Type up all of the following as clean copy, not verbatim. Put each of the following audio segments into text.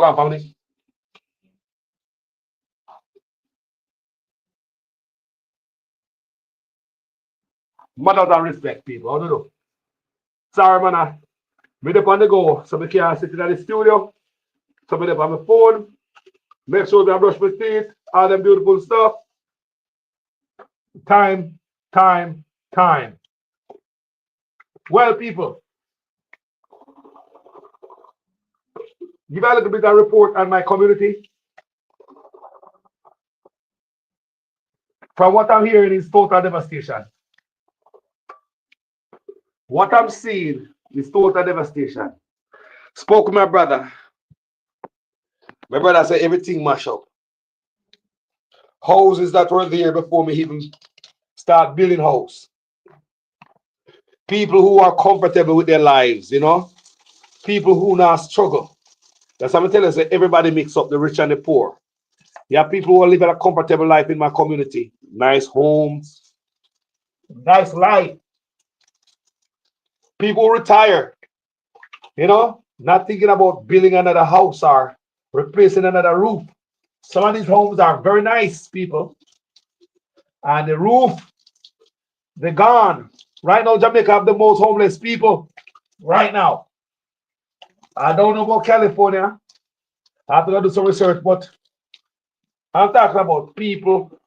on, family. Manners and respect, people. How do you do? Sorry, man. Me up on the go, so I can't sit in the studio. So me up on my phone. Make sure I brush my teeth. All them beautiful stuff. Time, time, time. Well, people, give a little bit of report on my community. From what I'm hearing is total devastation. What I'm seeing is total devastation. Spoke with my brother. My brother said everything mash up. Houses that were there before me even start building house. People who are comfortable with their lives, you know. People who now struggle. That's what I'm telling you. Say everybody mix up the rich and the poor. You have people who are living a comfortable life in my community. Nice homes, nice life. People retire, you know, not thinking about building another house or replacing another roof. Some of these homes are very nice, people. And the roof, they're gone. Right now, Jamaica have the most homeless people right now. I don't know about California. I have to go do some research, but I'm talking about people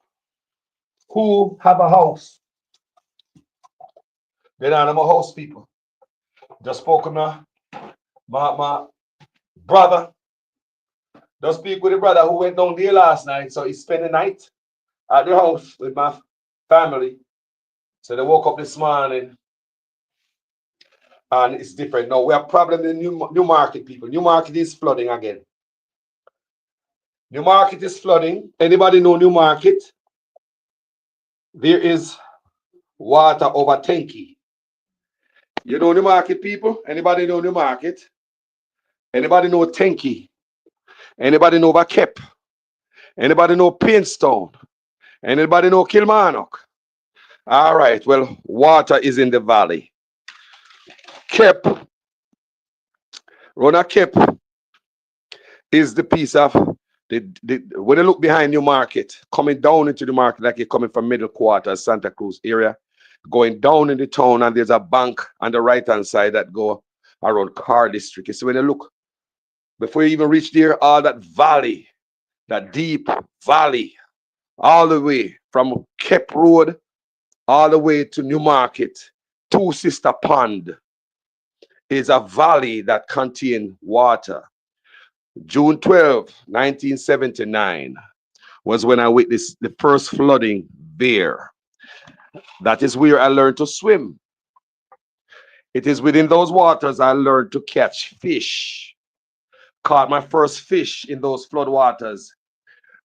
who have a house. They're not my house people. Just spoke with my brother. Just speak with the brother who went down there last night. So he spent the night at the house with my family. So they woke up this morning and it's different. Now we have problem in Newmarket, people. Newmarket is flooding again. Newmarket is flooding. Anybody know Newmarket? There is water over Tenky. You know Newmarket, people? Anybody know Newmarket? Anybody know Tenky? Anybody know Kep? Anybody know Painstone? Anybody know Kilmarnock? All right, well, water is in the valley. Kep, Rona Kep is the piece of when you look behind your market, coming down into the market, like you're coming from Middle Quarters, Santa Cruz area, going down in the town, and there's a bank on the right-hand side that go around Car District. So when you look, before you even reach there, all that valley, that deep valley, all the way from Kep Road, all the way to Newmarket, Two Sister Pond, is a valley that contains water. June 12, 1979 was when I witnessed the first flooding there. That is where I learned to swim. It is within those waters I learned to catch fish. Caught my first fish in those flood waters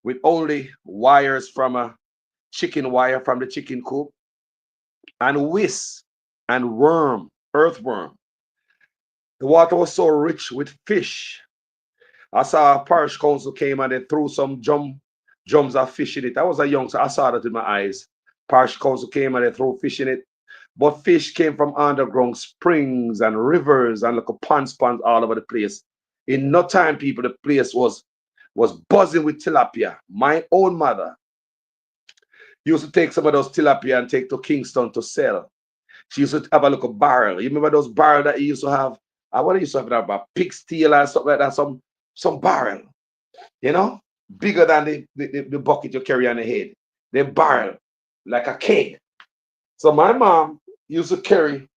with only wires from a chicken wire from the chicken coop and whisk and worm, earthworm. The water was so rich with fish. I saw a parish council came and they threw some drums of fish in it. I was a young, so I saw that with my eyes. Parish council came and they threw fish in it. But fish came from underground springs and rivers and like a ponds all over the place. In no time, people, the place was buzzing with tilapia. My own mother used to take some of those tilapia and take to Kingston to sell. She used to have a little barrel. You remember those barrels that he used to have? What used to have about pig's tail and stuff like that? Some barrel, you know, bigger than the bucket you carry on the head. They barrel like a keg. So my mom used to carry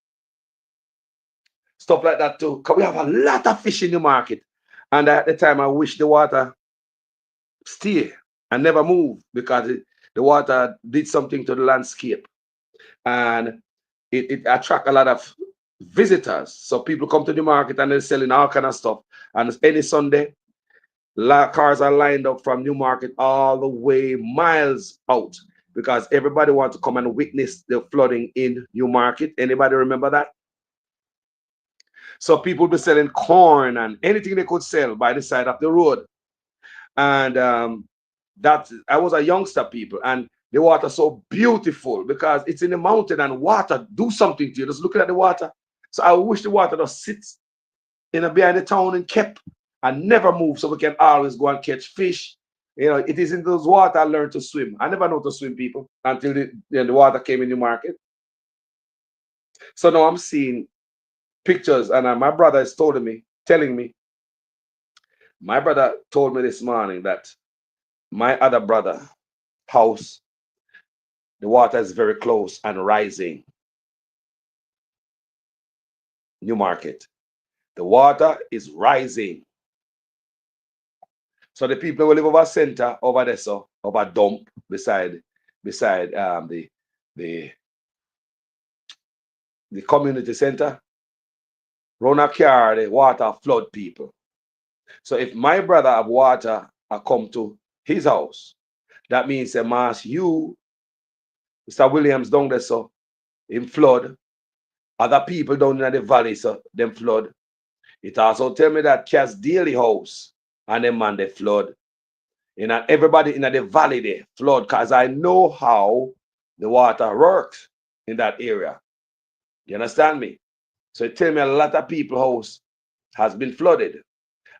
stuff like that too. Because we have a lot of fish in the market. And at the time, I wish the water stay and never move because the water did something to the landscape. And it attract a lot of visitors. So people come to the market and they're selling all kind of stuff. And any Sunday, cars are lined up from Newmarket all the way miles out because everybody wants to come and witness the flooding in Newmarket. Anybody remember that? So people be selling corn and anything they could sell by the side of the road. And that I was a youngster, people, and the water so beautiful because it's in the mountain and water do something to you. Just looking at the water. So I wish the water just sits behind the town and kept and never move so we can always go and catch fish. You know, it is in those water I learned to swim. I never know to swim, people, until the water came in the market. So now I'm seeing pictures, and my brother is telling me, my brother told me this morning that my other brother house, the water is very close and rising. New market. The water is rising. So the people who live over center over there, so over dump beside the the community center, run a car, the water flood people. So if my brother have water I come to his house, that means a mass you, Mr. Williams down there, so in flood, other people down in the valley, so them flood. It also tell me that Cass Daily house and them man they flood. You know, everybody in the valley they flood, because I know how the water works in that area. You understand me? So it tell me a lot of people house has been flooded.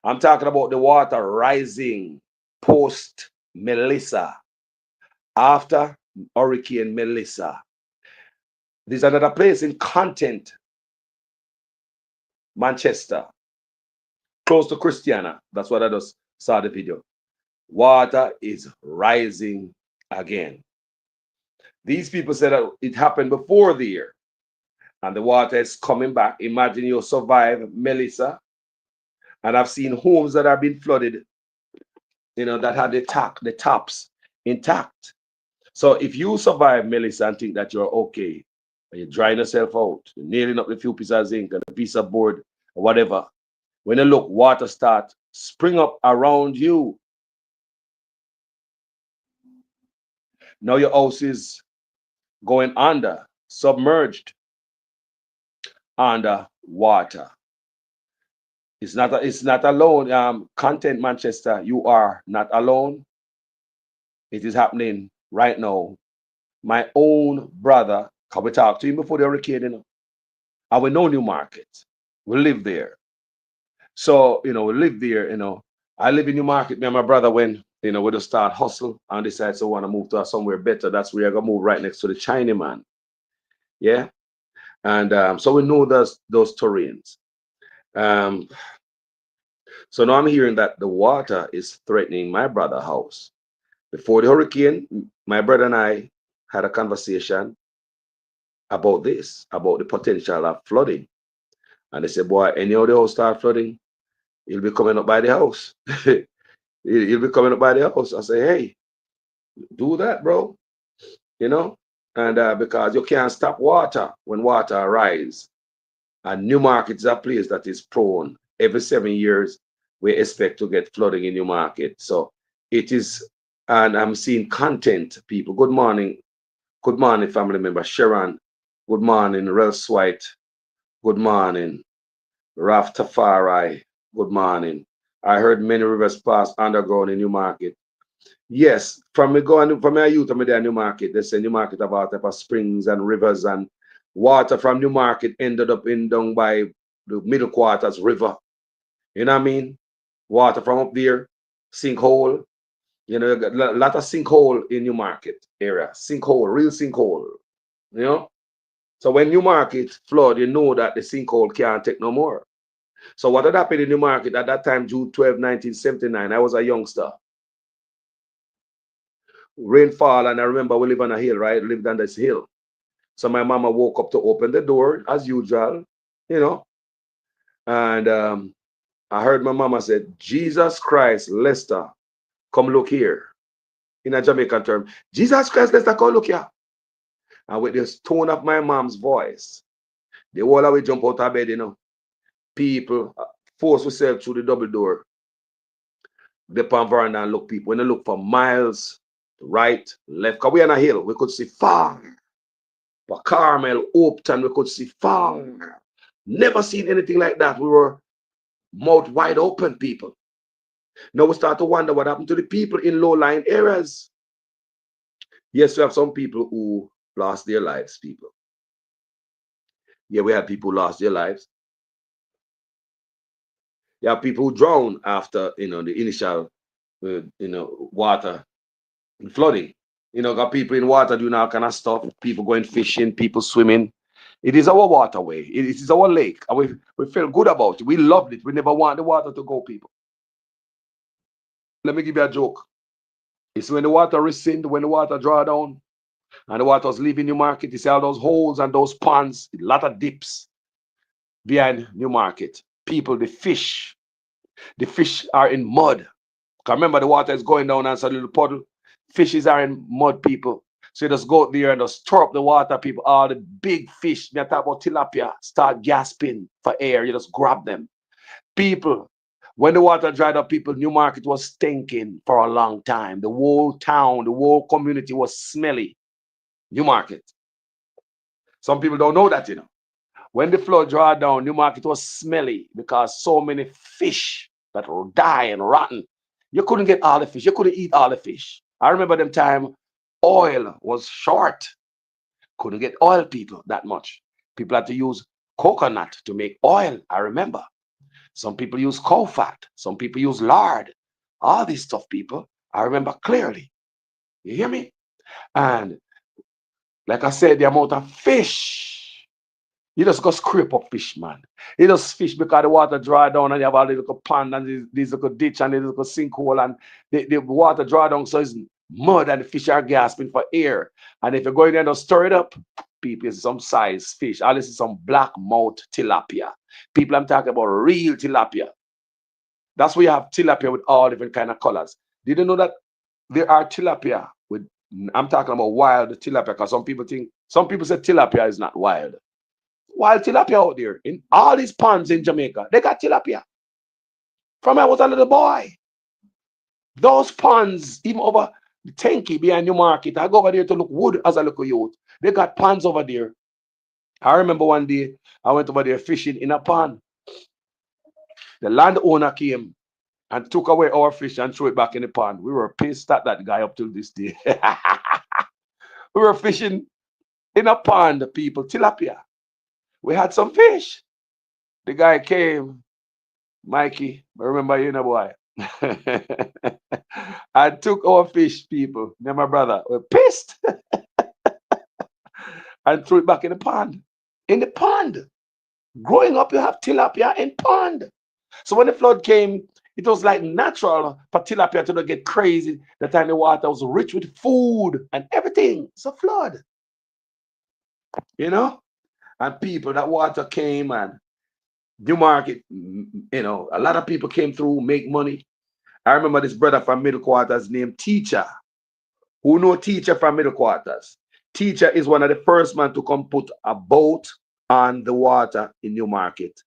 I'm talking about the water rising post Melissa, after Hurricane Melissa. There's another place in Content, Manchester, close to Christiana. That's what I just saw the video. Water is rising again. These people said that it happened before the year, and the water is coming back. Imagine you survive Melissa, and I've seen homes that have been flooded, you know, that had the tops intact. So if you survive Melissa and think that you're okay, you're drying yourself out, you're nailing up a few pieces of zinc and a piece of board or whatever, when you look, water start spring up around you. Now your house is going under, submerged under water. It's not alone. Content Manchester, you are not alone. It is happening right now. My own brother, can we talk to him before the hurricane, you know? And we know New Market. We live there. So, you know, we live there, you know. I live in New Market. Me and my brother, when, you know, we just start hustle and decide to want to move to somewhere better. That's where I gonna move, right next to the Chinaman. Yeah. And so we know those terrains. Um, so now I'm hearing that the water is threatening my brother's house. Before the hurricane, my brother and I had a conversation about this, about the potential of flooding. And they said, boy, any of the house start flooding, he'll be coming up by the house. He'll be coming up by the house. I say, hey, do that, bro. You know, and because you can't stop water when water rise. And New Market is a place that is prone. Every 7 years, we expect to get flooding in New Market. So it is, and I'm seeing Content people. Good morning. Good morning, family member Sharon. Good morning, Rels White. Good morning, Raf Tafari. Good morning. I heard many rivers pass underground in New Market. Yes, from me going from my youth, I'm there New Market. They say New Market about type of springs and rivers, and water from New Market ended up in down by the Middle Quarters River. You know what I mean? Water from up there, sinkhole. You know, you got a lot of sinkhole in New Market area. Sinkhole, real sinkhole. You know? So when New Market flood, you know that the sinkhole can't take no more. So what had happened in New Market at that time, June 12, 1979, I was a youngster. Rainfall, and I remember we live on a hill, right? Lived on this hill. So my mama woke up to open the door as usual, you know, and I heard my mama said, Jesus Christ, Lester, come look here. In a Jamaican term, Jesus Christ, Lester, come look here. And with this tone of my mom's voice, the whole of we jump out of bed, you know. People force themselves through the double door. The palm veranda and look people. When they look for miles, right, left, because we on a hill, we could see far. But Carmel, Upton, we could see far. Never seen anything like that. We were mouth wide open, people. Now we start to wonder what happened to the people in low-lying areas. Yes, we have some people who lost their lives, people. Yeah, we had people who lost their lives. You have people who drown after the initial water flooding. Got people in water doing all kind of stuff. People going fishing, people swimming. It is our waterway. It is our lake. And we feel good about it. We loved it. We never want the water to go, people. Let me give you a joke. It's when the water rescind, when the water draw down, and the water was leaving Newmarket. You see all those holes and those ponds, a lot of dips behind Newmarket. People, the fish are in mud. Because remember, the water is going down and it's a little puddle. Fishes are in mud, people. So you just go out there and just stir up the water, people. All the big fish, me talk about tilapia, start gasping for air. You just grab them. People, when the water dried up, people, Newmarket was stinking for a long time. The whole town, the whole community was smelly. Newmarket. Some people don't know that, When the flood dried down, Newmarket was smelly because so many fish that were dying, rotten. You couldn't get all the fish. You couldn't eat all the fish. I remember them time oil was short. Couldn't get oil, people, that much. People had to use coconut to make oil. I remember. Some people use cow fat. Some people use lard. All this stuff, people, I remember clearly. You hear me? And like I said, the amount of fish, you just go scrape up fish, man. You just fish because the water dry down and you have a little pond and this little ditch and this little sinkhole and the water dry down, so it's mud and the fish are gasping for air. And if you're going there and stir it up, people, it's some size fish. All this is some black mouth tilapia. People, I'm talking about real tilapia. That's where you have tilapia with all different kind of colors. Did you know that there are tilapia with, I'm talking about wild tilapia, because some people say tilapia is not wild. Wild tilapia out there in all these ponds in Jamaica, they got tilapia. From when I was a little boy. Those ponds, even over the Tenky behind Newmarket, I go over there to look wood as a little youth. They got ponds over there. I remember one day I went over there fishing in a pond. The landowner came and took away our fish and threw it back in the pond. We were pissed at that guy up till this day. We were fishing in a pond, people, tilapia. We had some fish. The guy came, Mikey, I remember you, boy. I took our fish, people. Me and my brother were pissed and threw it back in the pond. In the pond. Growing up, you have tilapia in pond. So when the flood came, it was like natural for tilapia to not get crazy. The time the water was rich with food and everything. It's a flood. And people, that water came and Newmarket, a lot of people came through, make money. I remember this brother from Middle Quarters named Teacher. Who know Teacher from Middle Quarters? Teacher is one of the first men to come put a boat on the water in Newmarket,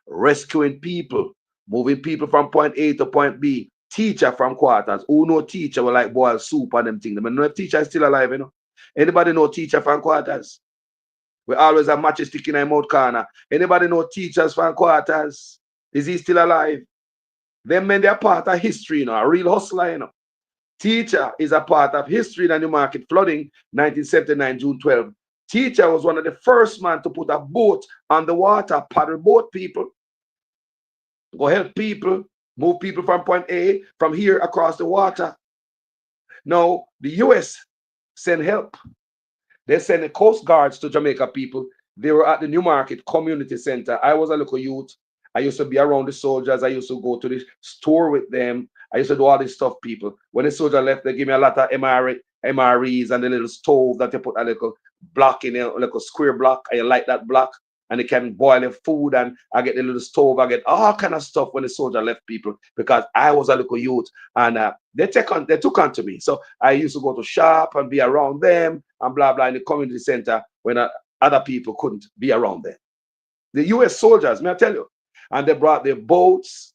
rescuing people, moving people from point A to point B. Teacher from Quarters. Who know Teacher will like boil soup and them things. I know if Teacher is still alive, Anybody know Teacher from Quarters? We always have matches sticking in mouth corner. Anybody know Teachers from Quarters? Is he still alive? Them men, they're part of history, a real hustler, Teacher is a part of history in the Newmarket flooding, 1979, June 12. Teacher was one of the first men to put a boat on the water, paddle boat, people. Go help people, move people from point A, from here across the water. Now, the US send help. They send the Coast Guards to Jamaica, people. They were at the Newmarket Community Center. I was a local youth. I used to be around the soldiers. I used to go to the store with them. I used to do all this stuff, people. When the soldier left, they give me a lot of MREs and the little stove that they put a little block in, a little square block. I light that block and they can boil the food, and I get the little stove. I get all kind of stuff when the soldier left, people, because I was a little youth, and they took on to me. So I used to go to shop and be around them and blah blah in the community center when other people couldn't be around them. The US soldiers, may I tell you, and they brought their boats,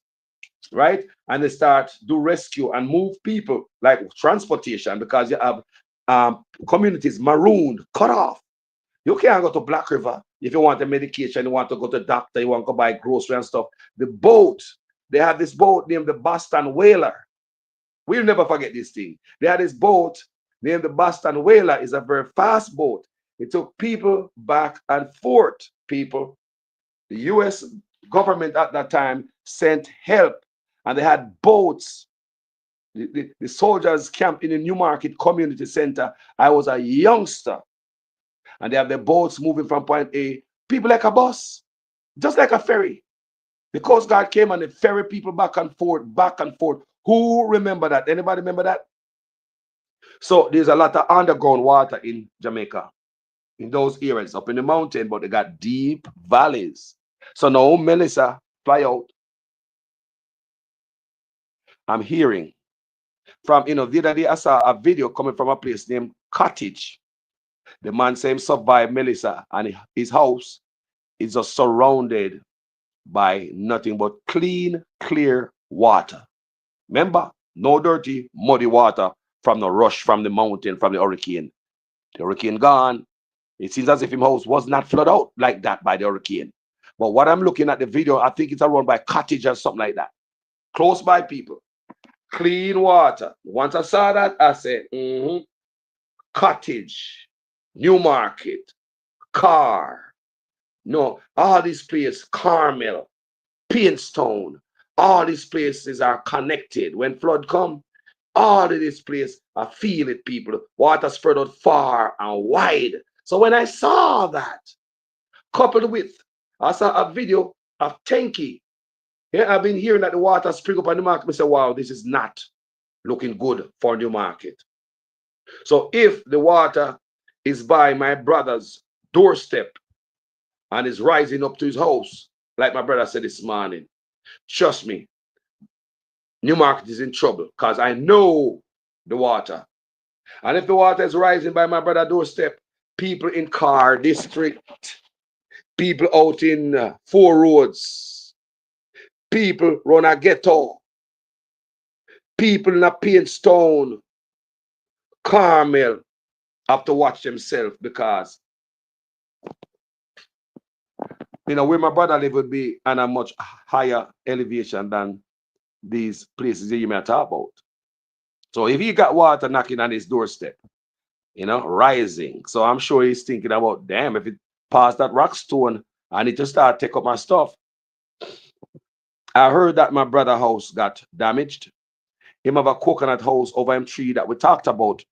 right? And they start do rescue and move people like transportation, because you have communities marooned, cut off. You can't go to Black River if you want a medication, you want to go to the doctor, you want to go buy grocery and stuff. The boat, they have this boat named the Boston Whaler. We'll never forget this thing. They had this boat named the Boston Whaler. It's a very fast boat. It took people back and forth, people. The US government at that time sent help, and they had boats. The soldiers camped in the Newmarket Community Center. I was a youngster, and they have the boats moving from point A. People like a bus, just like a ferry. The Coast Guard came and they ferry people back and forth, back and forth. Who remember that? Anybody remember that? So there's a lot of underground water in Jamaica, in those areas, up in the mountain, but they got deep valleys. So now Melissa fly out. I'm hearing from, the other day I saw a video coming from a place named Cottage. The man said him survived Melissa, and his house is just surrounded by nothing but clean, clear water. Remember, no dirty, muddy water from the rush from the mountain, from the hurricane. The hurricane gone. It seems as if his house was not flooded out like that by the hurricane. But what I'm looking at the video, I think it's around by Cottage or something like that. Close by, people. Clean water. Once I saw that, I said, Cottage, Newmarket, Car. No, all these places, Carmel, Paintstone, all these places are connected. When flood come, all of these places, I feel it, people. Water spread out far and wide. So when I saw that, coupled with, I saw a video of Tenki. Yeah, I've been hearing that the water spring up on the market. I say, wow, this is not looking good for Newmarket. So if the water is by my brother's doorstep and is rising up to his house, like my brother said this morning, trust me, Newmarket is in trouble because I know the water. And if the water is rising by my brother's doorstep, people in Car District, people out in Four Roads, people run a ghetto, people in a Paintstone, Carmel, have to watch themselves because, where my brother live would be on a much higher elevation than these places that you may talk about. So if he got water knocking on his doorstep, rising. So I'm sure he's thinking about, damn, if it passed that rock stone, I need to start take up my stuff. I heard that my brother's house got damaged. Him have a coconut house over him tree that we talked about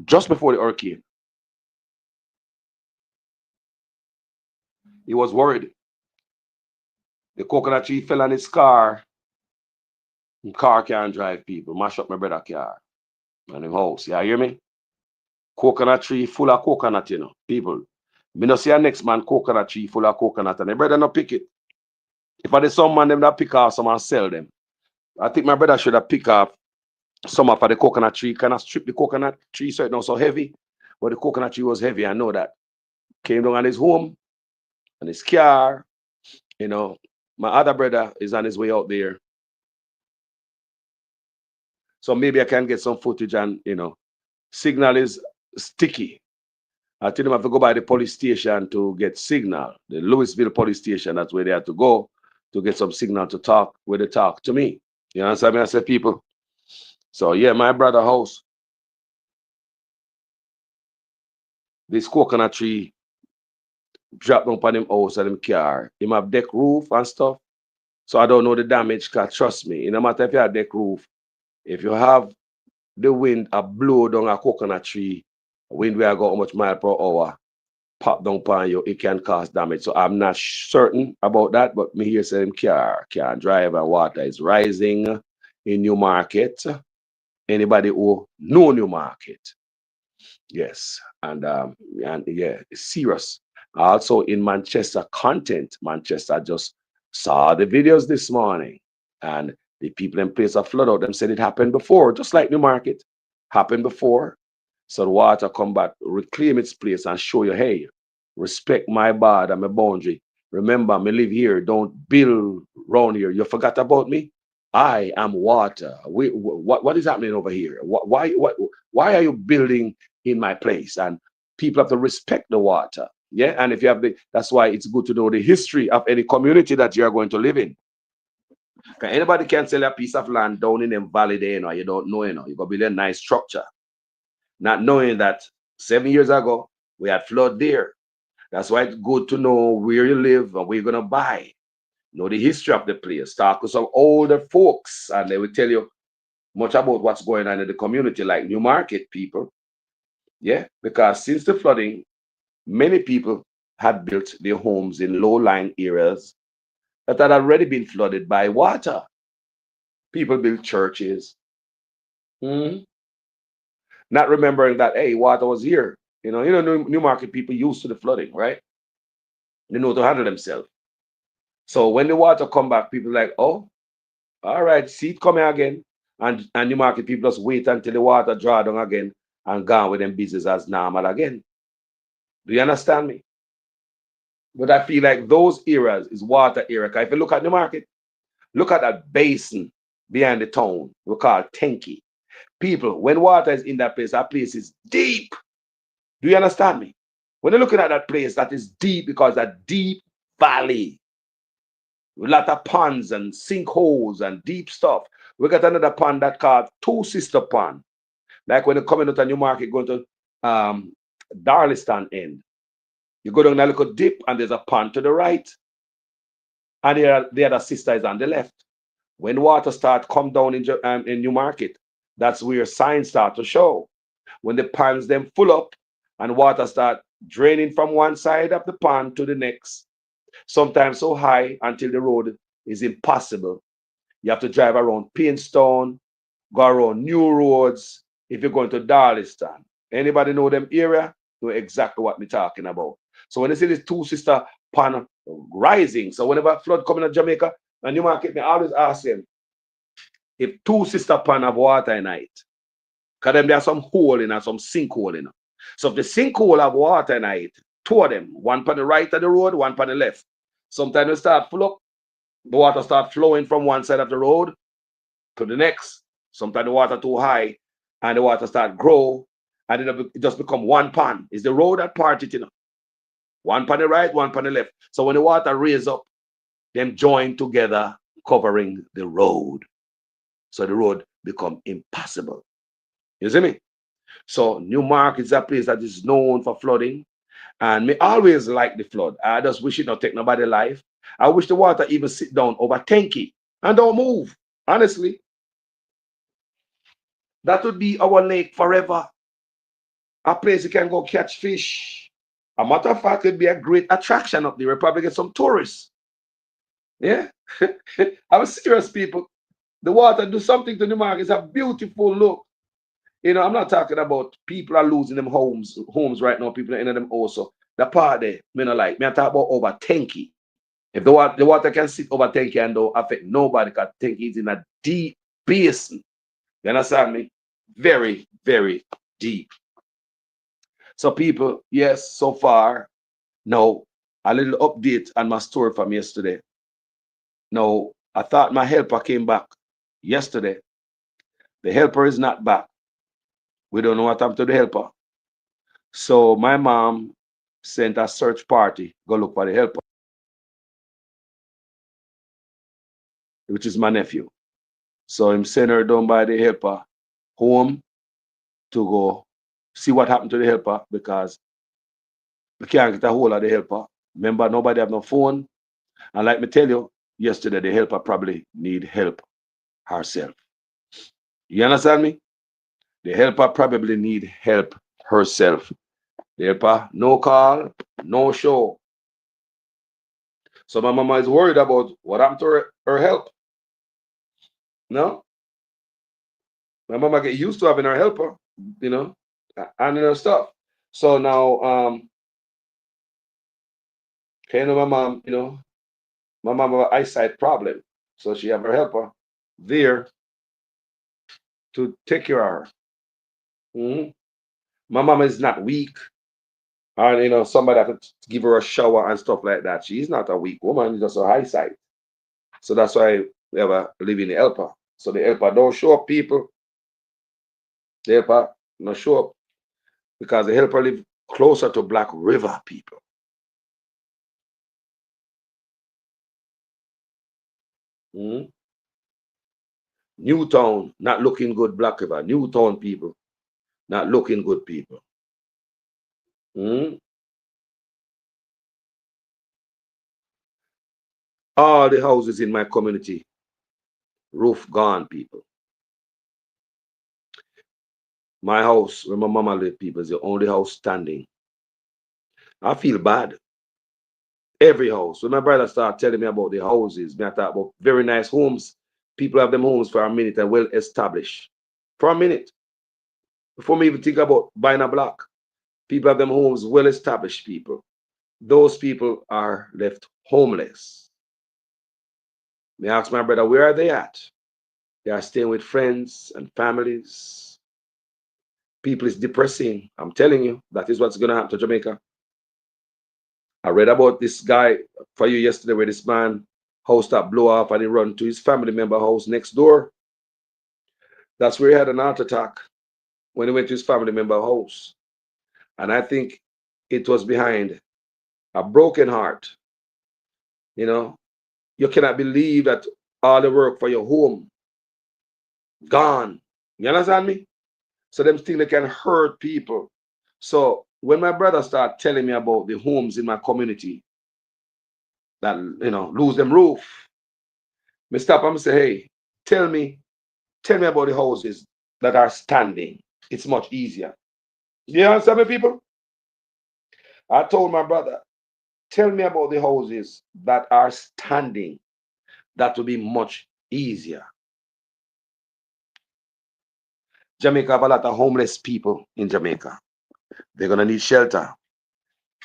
just before the hurricane. He was worried. The coconut tree fell on his car. The car can't drive, people. Mash up my brother's car and his house. You hear me? Coconut tree full of coconut, people. Me no see a next man coconut tree full of coconut and the brother no pick it. If I did some man them that pick off some and sell them. I think my brother should have picked up some of the coconut tree, kind of strip the coconut tree so it's not so heavy. But the coconut tree was heavy, I know that. Came down on his home and his car. My other brother is on his way out there. So maybe I can get some footage and, signal is sticky. I tell them I have to go by the police station to get signal. The Louisville police station, that's where they have to go to get some signal to talk, where they talk to me. You understand me? I said, people. So yeah, my brother house, this coconut tree dropped down upon him house and him car. Him have deck roof and stuff. So I don't know the damage, because trust me, no matter if you have deck roof, if you have the wind a blow down a coconut tree, wind will go how much mile per hour, pop down upon you, it can cause damage. So I'm not certain about that, but me here saying car can't drive and water is rising in Newmarket. Anybody who know Newmarket, yes, and yeah, it's serious. Also in Manchester content, Manchester just saw the videos this morning, and the people in place of flood out them said it happened before, just like Newmarket happened before. So the water come back, reclaim its place and show you, hey, respect my border, my boundary. Remember, me live here, don't build around here. You forgot about me? I am water. What is happening over here? Why are you building in my place? And people have to respect the water. Yeah, and if you have that's why it's good to know the history of any community that you are going to live in. Anybody can sell a piece of land down in them valley there, you don't know, you got to build a nice structure. Not knowing that 7 years ago, we had flood there. That's why it's good to know where you live and where you're going to buy. know the history of the place, talk to some older folks, and they will tell you much about what's going on in the community, like Newmarket people. Yeah, because since the flooding, many people had built their homes in low-lying areas that had already been flooded by water. People built churches, hmm, not remembering that, hey, water was here. Newmarket people used to the flooding, right? They know to handle themselves. So when the water come back, people like, oh, all right, see it coming again. And Newmarket people just wait until the water draw down again and gone with them business as normal again. Do you understand me? But I feel like those areas is water area. 'Cause if you look at the market, look at that basin behind the town, we call Tenki. People, when water is in that place is deep. Do you understand me? When you're looking at that place, that is deep because that deep valley, with a lot of ponds and sinkholes and deep stuff. We got another pond that called Two Sister Pond. Like when you're coming out of Newmarket, going to Darliston end. You go down a little dip and there's a pond to the right. And the other sister is on the left. When water start come down in Newmarket, that's where signs start to show. When the ponds them full up and water start draining from one side of the pond to the next, sometimes so high until the road is impossible. You have to drive around Painstone, go around New Roads if you're going to Darliston. Anybody know them area? Know exactly what we're talking about. So when they see this Two Sister Pond rising, so whenever flood coming to Jamaica and Newmarket, they always ask them if Two Sister Pond have water in it. Because them there are some hole in it, some sinkhole in it. So if the sinkhole have water in it, two of them, one on the right of the road, one on the left. Sometimes they start full up, the water start flowing from one side of the road to the next. Sometimes the water too high and the water start grow and it just become one pond. It's the road that part it, One on the right, one on the left. So when the water raise up, them join together, covering the road. So the road become impassable. You see me? So Newmarket is a place that is known for flooding. And me always like the flood. I just wish it not take nobody life. I wish the water even sit down over Tenki and don't move. Honestly, that would be our lake forever. A place you can go catch fish. A matter of fact, it'd be a great attraction up there. We'll probably get some tourists. Yeah. I'm serious, people. The water do something to the market. It's a beautiful look. I'm not talking about people are losing them homes right now. People are in them also. The part there, me not like. Me I talk about over Tenki. If the water can sit over Tenki and don't affect nobody, because Tenki is in a deep basin. You understand me? Very, very deep. So people, yes, so far, now a little update on my story from yesterday. Now, I thought my helper came back yesterday. The helper is not back. We don't know what happened to the helper. So my mom sent a search party, go look for the helper, which is my nephew. So him send her down by the helper home to go see what happened to the helper because we can't get a hold of the helper. Remember, nobody have no phone. And like me tell you, yesterday the helper probably need help herself. You understand me? The helper probably need help herself. The helper, no call, no show. So my mama is worried about what happened to her help. No? My mama get used to having her helper, and her stuff. So now, my mom, my mom have an eyesight problem. So she have her helper there to take care of her. Hmm. My mama is not weak. And somebody that could give her a shower and stuff like that. She's not a weak woman, just a high sight. So that's why we have a living helper. So the helper don't show up people. The helper not show up because the helper live closer to Black River people. Mm. Newtown not looking good, Black River. Newtown people not looking good people. Mm. All the houses in my community, roof gone, people. My house, where my mama live, people, is the only house standing. I feel bad. Every house. When my brother started telling me about the houses, me I talk about very nice homes. People have them homes for a minute and well established. For a minute. Before me even think about buying a block. People have them homes well established, people. Those people are left homeless. Me ask my brother, where are they at? They are staying with friends and families. People is depressing. I'm telling you, that is what's gonna happen to Jamaica. I read about this guy for you yesterday where this man house that blew off and he run to his family member house next door. That's where he had an heart attack when he went to his family member house. And I think it was behind a broken heart. You know, you cannot believe that all the work for your home gone. You understand me? So them things they can hurt people. So when my brother started telling me about the homes in my community that lose them roof, me stop and say, hey, tell me about the houses that are standing. It's much easier. You understand me, people? I told my brother, tell me about the houses that are standing. That will be much easier. Jamaica have a lot of homeless people in Jamaica. They're gonna need shelter.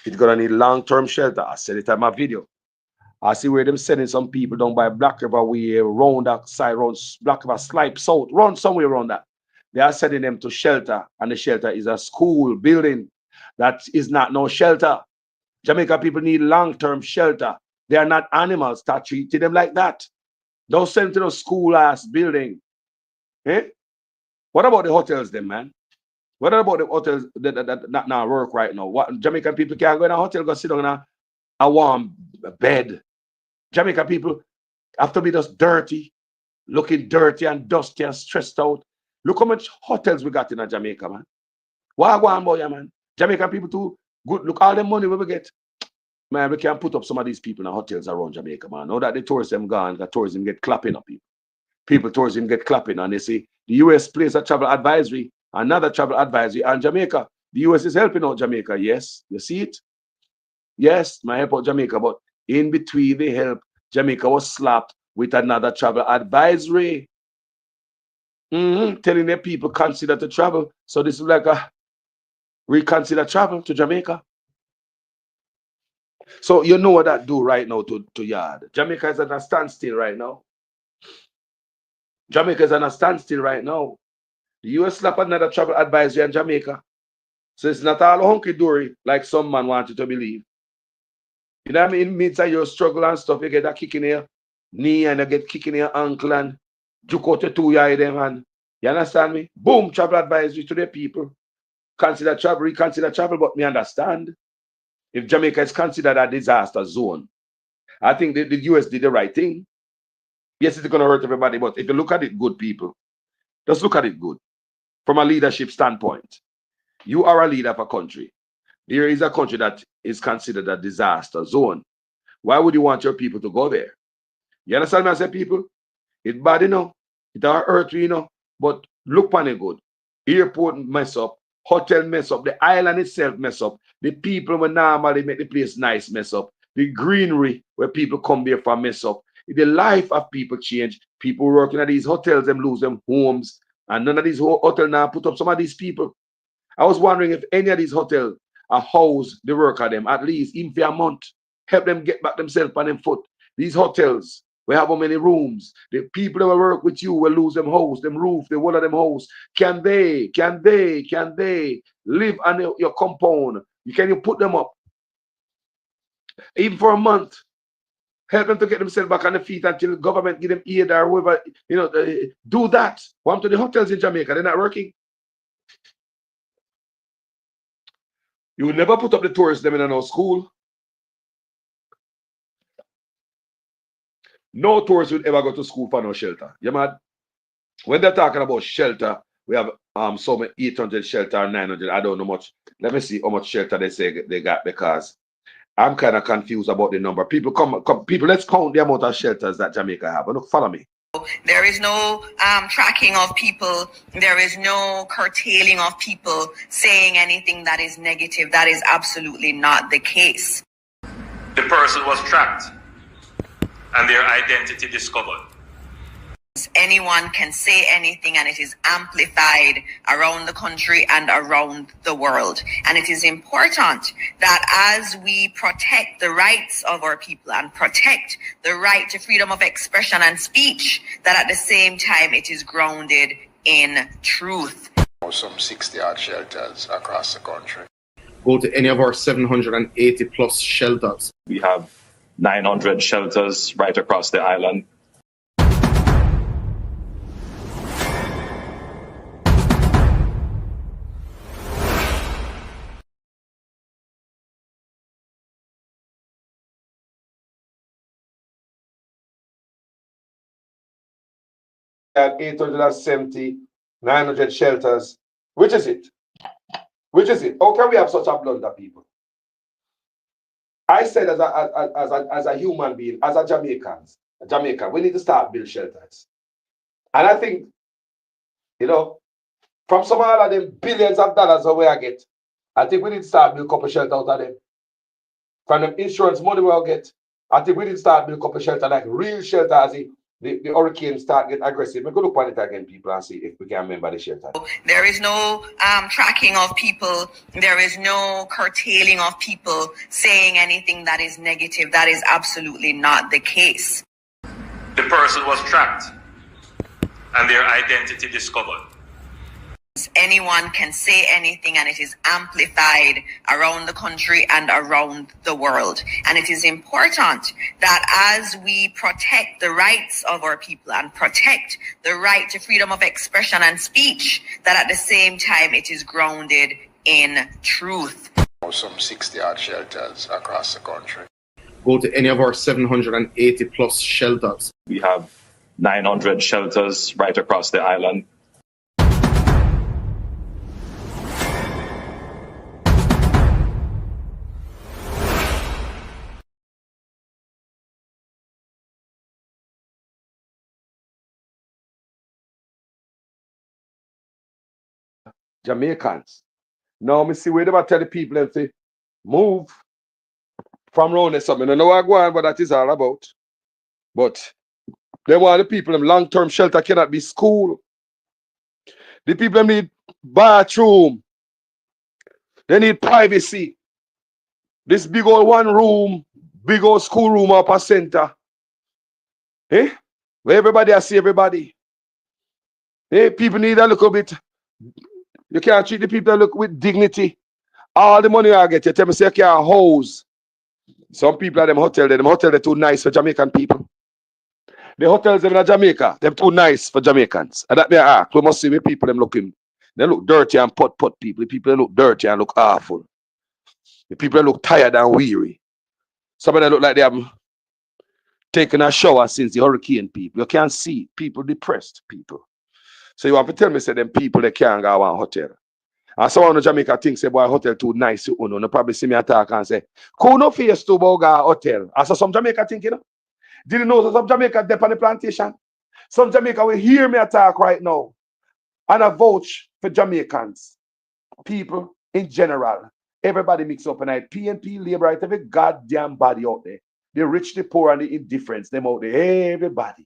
It's gonna need long-term shelter. I said it in my video. I see where them sending some people down by Black River way, round that side, round Black River, Slipe South, run somewhere around that. They are sending them to shelter, and the shelter is a school building. That is not no shelter. Jamaica people need long-term shelter. They are not animals. Start treating them like that. Don't send them to no school-ass building. Eh? What about the hotels then, man? What about the hotels that now work right now? What Jamaican people can't go in a hotel, go sit down in a warm bed. Jamaican people have to be just dirty, looking dirty and dusty and stressed out. Look how much hotels we got in a Jamaica, man. Why go on, boy, man? Jamaican people too good. Look all the money we get. Man, we can put up some of these people in the hotels around Jamaica, man. Now that the tourism gone, the tourism get clapping up people. People tourism get clapping and they say the US plays a travel advisory, another travel advisory on Jamaica. The US is helping out Jamaica. Yes, you see it? Yes, my help out Jamaica, but in between the help, Jamaica was slapped with another travel advisory. Telling their people consider to travel. So this is like a reconsider travel to Jamaica. So you know what that do right now to Yard. Jamaica is at a standstill right now. Jamaica is at a standstill right now. The US slap another travel advisory on Jamaica. So it's not all hunky-dory like some man wanted to believe. You know what I mean? In midst of your struggle and stuff, you get a kick in your knee and you get kick in your ankle and juke out your 2 eye them and you understand me? Boom, travel advisory to the people. Consider travel, reconsider travel, but me understand. If Jamaica is considered a disaster zone, I think the US did the right thing. Yes, it's going to hurt everybody, but if you look at it good, people, just look at it good. From a leadership standpoint, you are a leader of a country. There is a country that is considered a disaster zone. Why would you want your people to go there? You understand me? I say, people, it's bad, it hurt, but look on it good. Airport mess up, hotel mess up, the island itself mess up, the people will normally make the place nice mess up, the greenery where people come there for mess up. The life of people change. People working at these hotels, them lose them homes, and none of these hotels now put up some of these people. I was wondering if any of these hotels are house the work of them, at least even for a month, help them get back themselves on them foot. These hotels, we have how many rooms? The people that will work with you will lose them house, them roof, the wall of them house. Can they live on your compound? Can you put them up? Even for a month. Help them to get themselves back on the feet until the government give them aid or whoever, do that. Come to the hotels in Jamaica, they're not working. You will never put up the tourists them in no school. No tourists would ever go to school for no shelter. You mad? When they're talking about shelter, we have some 800 shelter, 900. I don't know much. Let me see how much shelter they say they got because I'm kind of confused about the number. People people, let's count the amount of shelters that Jamaica have. Look, follow me. There is no tracking of people. There is no curtailing of people saying anything that is negative. That is absolutely not the case. The person was tracked and their identity discovered. Anyone can say anything, and it is amplified around the country and around the world. And it is important that as we protect the rights of our people and protect the right to freedom of expression and speech, that at the same time it is grounded in truth. Some 60 odd shelters across the country. Go to any of our 780 plus shelters. We have 900 shelters right across the island. At 870, 900 shelters. Which is it? Which is it? How can we have such a blunder, people? I said as a human being, as a Jamaican, we need to start build shelters. And I think, you know, from some of them billions of dollars that I get, I think we need to start build a couple shelters out of them. From them insurance money we'll get, I think we need to start build a couple shelters, like real shelters as the hurricane start get aggressive. We go look at it again, people, and see if we can remember the shelter. There is no tracking of people. There is no curtailing of people saying anything that is negative. That is absolutely not the case. The person was tracked and their identity discovered. Anyone can say anything, and it is amplified around the country and around the world. And it is important that as we protect the rights of our people and protect the right to freedom of expression and speech, that at the same time it is grounded in truth. Some 60 odd shelters across the country. Go to any of our 780 plus shelters. We have 900 shelters right across the island. Jamaicans. Now, me see where they tell the people and say, move from round there something. I know I go on what that is all about. But they want the people in long-term shelter cannot be school. The people need bathroom. They need privacy. This big old one room, big old school room up a center. Eh? Where everybody I see everybody. Eh? People need a little bit. You can't treat the people that look with dignity. All the money I get, you tell me say you can't house. Some people at them hotel, they're too nice for Jamaican people. The hotels in Jamaica, they're too nice for Jamaicans. And that they are. We must see where people them looking. They look dirty and pot people. The people that look dirty and look awful. The people that look tired and weary. Some of them look like they have taken a shower since the hurricane people. You can't see people depressed people. So you want to tell me, say them people they can't go to a hotel. And someone in Jamaica thinks say boy hotel too nice to own. They probably see me attack and say, cool no face to go to a hotel. And so some Jamaica think, you know. Did you know that some Jamaica dep on the plantation? Some Jamaica will hear me attack right now. And I vouch for Jamaicans. People in general. Everybody mix up and I PNP, labor, right? Every goddamn body out there. The rich, the poor, and the indifference. Them out there. Everybody.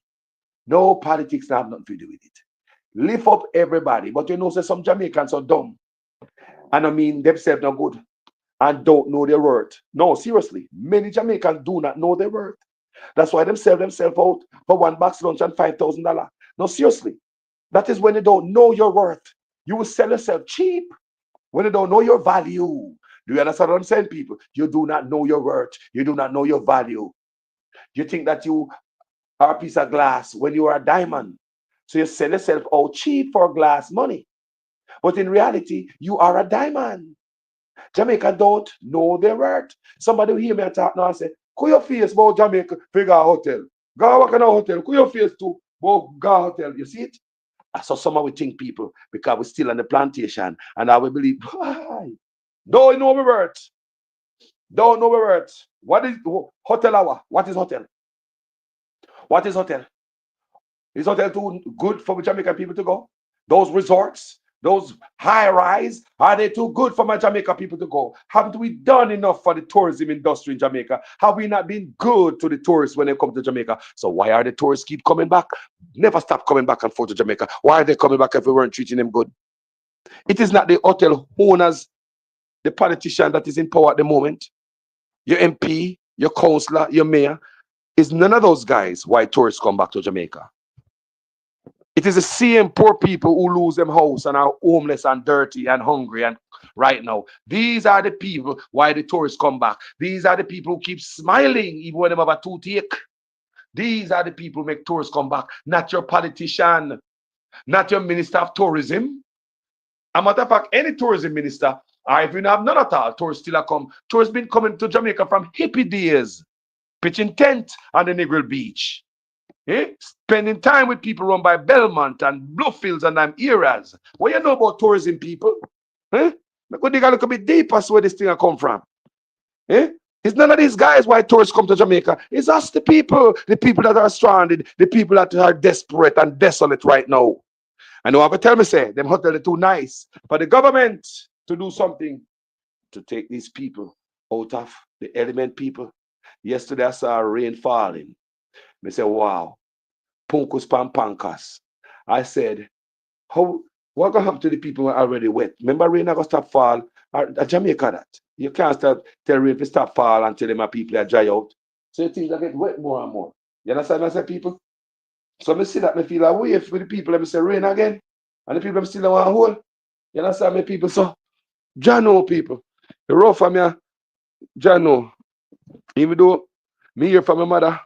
No politics have nothing to do with it. Lift up everybody. But you know, say some Jamaicans are dumb. And I mean themselves not good. And don't know their worth. No, seriously. Many Jamaicans do not know their worth. That's why they sell themselves out for one box lunch and $5,000. No, seriously. That is when you don't know your worth. You will sell yourself cheap when you don't know your value. Do you understand what I'm saying, people? You do not know your worth. You do not know your value. You think that you are a piece of glass when you are a diamond. So you sell yourself out cheap for glass money. But in reality, you are a diamond. Jamaica don't know their worth. Somebody will hear me talk now and say, could your face about Jamaica figure a hotel? Go work in a hotel. Could your face to go hotel? You see it? So somehow we think people, because we're still on the plantation, and I will believe, why? Don't know my worth. Don't know where it's. What is hotel hour? What is hotel? What is hotel? Is hotel too good for Jamaican people to go? Those resorts, those high rise, are they too good for my Jamaican people to go? Haven't we done enough for the tourism industry in Jamaica? Have we not been good to the tourists when they come to Jamaica? So why are the tourists keep coming back? Never stop coming back and forth to Jamaica. Why are they coming back if we weren't treating them good? It is not the hotel owners, the politician that is in power at the moment, your MP, your councillor, your mayor. It's none of those guys why tourists come back to Jamaica. It is the same poor people who lose them house and are homeless and dirty and hungry and right now. These are the people why the tourists come back. These are the people who keep smiling even when they have a toothache. These are the people who make tourists come back, not your politician, not your minister of tourism. As a matter of fact, any tourism minister, or if you have none at all, tourists still come. Tourists been coming to Jamaica from hippie days, pitching tent on the Negril Beach. Spending time with people run by Belmont and Bluefields and them areas. What you know about tourism, people? Go dig a little bit deeper, see where this thing come from. It's none of these guys why tourists come to Jamaica. It's us, the people that are stranded, the people that are desperate and desolate right now. And whoever tell me say, them hotels are too nice for the government to do something to take these people out of the element people. Yesterday I saw rain falling. I said, wow, punkus pampankas. I said, what gonna happen to the people who are already wet? Remember rain are gonna stop fall at Jamaica that. You can't start tell rain to stop fall until them people are dry out. So things are get wet more and more. You understand what I say, people? So I see that I feel away for the people, let me say rain again. And the people still want to hold. You understand me, people? So Jano people. The rough for me, Jano. Even though me hear from my mother,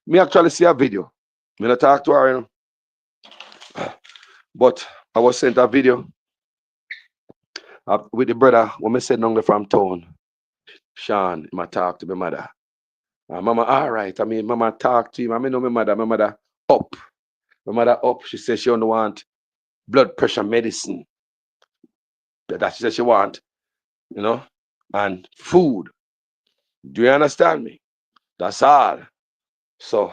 me actually see a video. Me not talk to her, you know. But I was sent a video with the brother when me said down from town. Sean, I talk to my mother. And mama, all right. I mean, mama talk to him. I mean, know my mother up. My mother up. She says she don't want blood pressure medicine. That she says she want, you know, and food. Do you understand me? That's all. So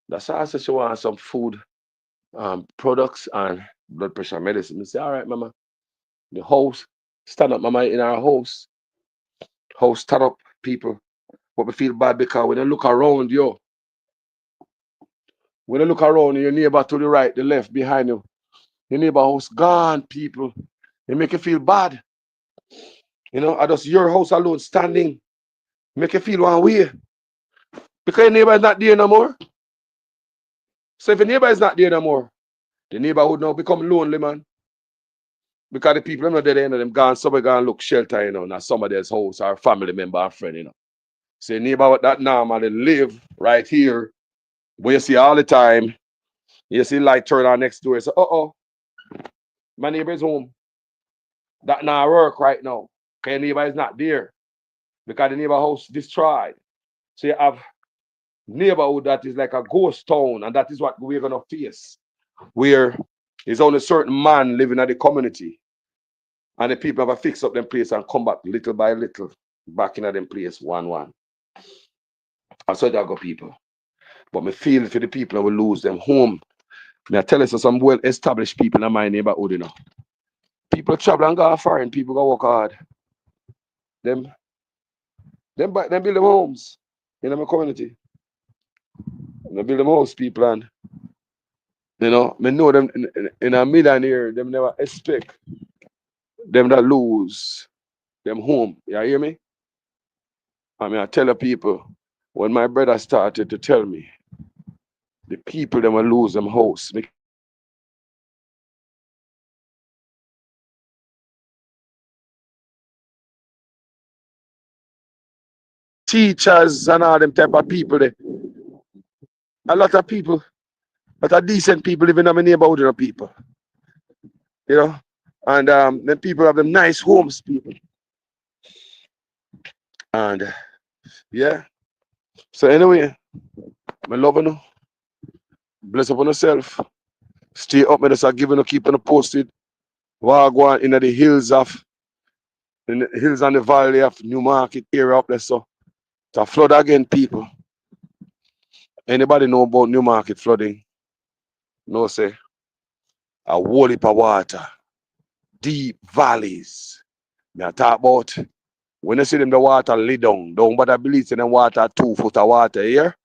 that's all. I said she wants some food, products and blood pressure medicine. I say, all right, mama. The house, stand up, mama, in our house. House stand up, people. But we feel bad because when you look around you, when you look around your neighbor to the right, the left, behind you, your neighbor house gone, people. It make you feel bad. You know, I just your house alone standing. Make you feel one way. Because your neighbor is not there no more. So if your neighbor is not there no more, the neighborhood now become lonely, man. Because the people are not there, them gone, somebody gone look shelter, you know, now somebody's house or family member or friend, you know. So your neighbor that normally live right here, where you see all the time, you see light turn on next door, so my neighbor is home. That not work right now. Because your neighbor is not there. Because the neighbor house destroyed. So you have neighborhood that is like a ghost town, and that is what we're gonna face. Where there's only a certain man living in the community. And the people have to fix up them place and come back little by little, back in them place, one. That's how that go people. But me feel for the people that will lose them home. Me I tell you, so some well-established people in my neighborhood, you know. People travel and go foreign, people go work hard. Them build them homes in my community. They build them house, people, and you know them in a millionaire, them never expect them that lose them home. You hear me? I mean, I tell the people, when my brother started to tell me, the people them will lose them house. Teachers and all them type of people, a lot of people, that are decent people living in my neighborhood, you know, people. You know? And then people have them nice homes, people. And yeah. So anyway, my love you. Bless upon yourself. Stay up, man. Just giving you, keeping you posted. Wagwan in the hills of in the hills and the valley of Newmarket area up there, so to flood again, people. Anybody know about Newmarket flooding? No, say a whole heap of water, deep valleys. Me I talk about when you see them the water lay down, but I believe in the water 2 foot of water here.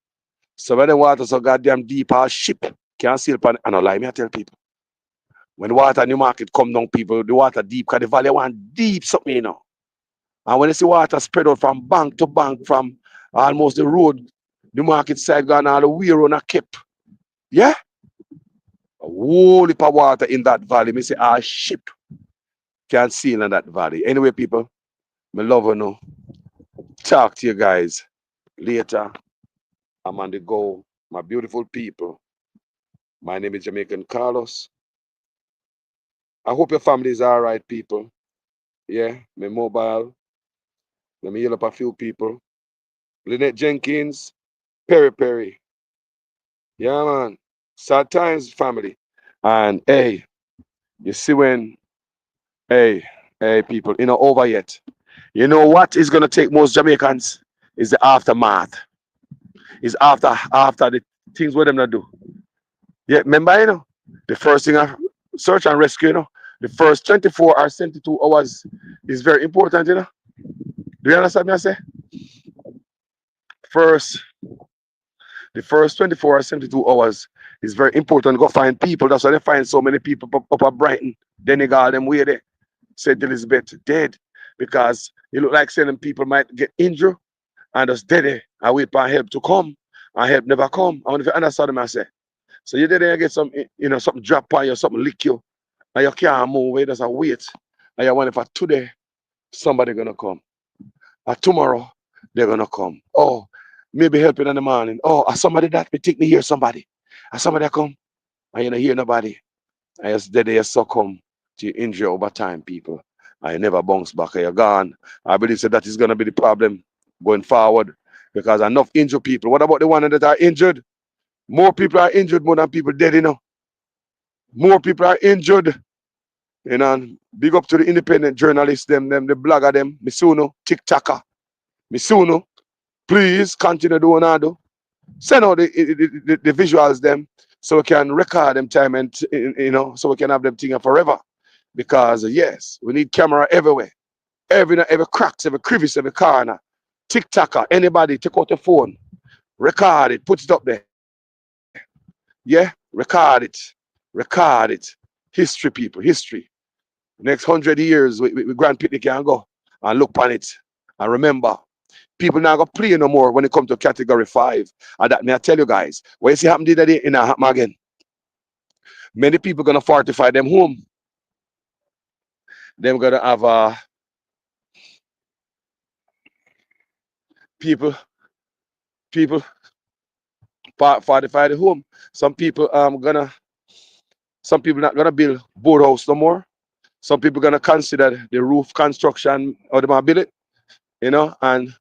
So when the water so goddamn deep, our ship can't sail upon. I don't lie, me I tell people. When the water Newmarket come down, people, the water deep, because the valley want deep something, you know. And when you see water spread out from bank to bank, from almost the road, the market side gone all the way around a cape. Yeah? A whole heap of water in that valley. Me say our ship can sail in that valley. Anyway, people, me love you know. Talk to you guys later. I'm on the go. My beautiful people. My name is Jamaican Carlos. I hope your family is all right, people. Yeah, me mobile. Let me heal up a few people. Lynette Jenkins, Perry. Yeah, man. Sad times, family. And hey, you see when, hey, people, you know, over yet. You know what is gonna take most Jamaicans is the aftermath. Is after the things what them not do. Yeah, remember, you know, the first thing I search and rescue, you know, the first 24 or 72 hours is very important, you know. Do you understand me? I say first, the first 24 or 72 hours is very important. Go find people. That's why they find so many people up at Brighton. Then they got them where they St. Elizabeth dead because it look like certain people might get injured and just dead there and wait for help to come and help never come. I want to understand them I say. So you there get some, you know, something drop on you, something lick you, and you can't move. You just wait. And you wonder for today somebody gonna come. Or tomorrow they're gonna come. Oh, maybe helping in the morning. Oh, or somebody that me think me hear somebody. And somebody come and you don't hear nobody. And just dead there succumb to your injury over time, people. And you never bounce back and you're gone. I believe so that is gonna be the problem going forward. Because enough injured people. What about the ones that are injured? More people are injured more than people dead, you know. More people are injured. You know, big up to the independent journalists, them, the blogger, them, Misuno, TikToker, Misuno. Please continue doing what I do. Send out the visuals, them, so we can record them time and, you know, so we can have them thing forever. Because, yes, we need camera everywhere. Every cracks, every crevice, every corner. TikToker, anybody, take out the phone, record it, put it up there. Yeah, record it. History, people, history. Next 100 years, we Grand Picnic can go and look on it and remember. People now go play no more when it comes to category 5. And that may I tell you guys, what you see happen today in a happen again. Many people gonna fortify them home. They're gonna have people fortify the home. Some people not gonna build boathouse no more. Some people gonna consider the roof construction or the build it, you know, and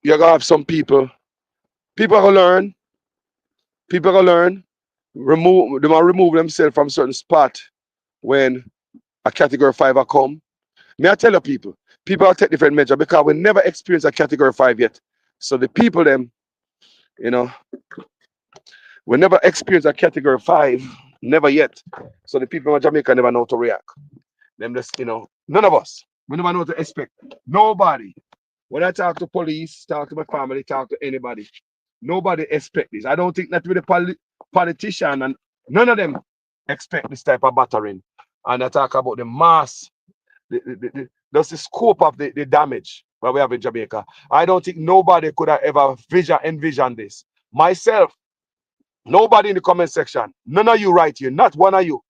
you're gonna have some people are gonna learn, remove themselves from certain spot when a category 5 will come. May I tell you people will take different measure because we never experienced a category 5 yet. So the people them, you know, we never experienced a category 5, never yet. So the people in Jamaica never know how to react. Them just, you know, none of us. We never know what to expect. Nobody. When I talk to police, talk to my family, talk to anybody, nobody expect this. I don't think that with the politician and none of them expect this type of battering. And I talk about the mass, the scope of the damage that we have in Jamaica. I don't think nobody could have ever envisioned this. Myself, nobody in the comment section, none of you right here, not one of you,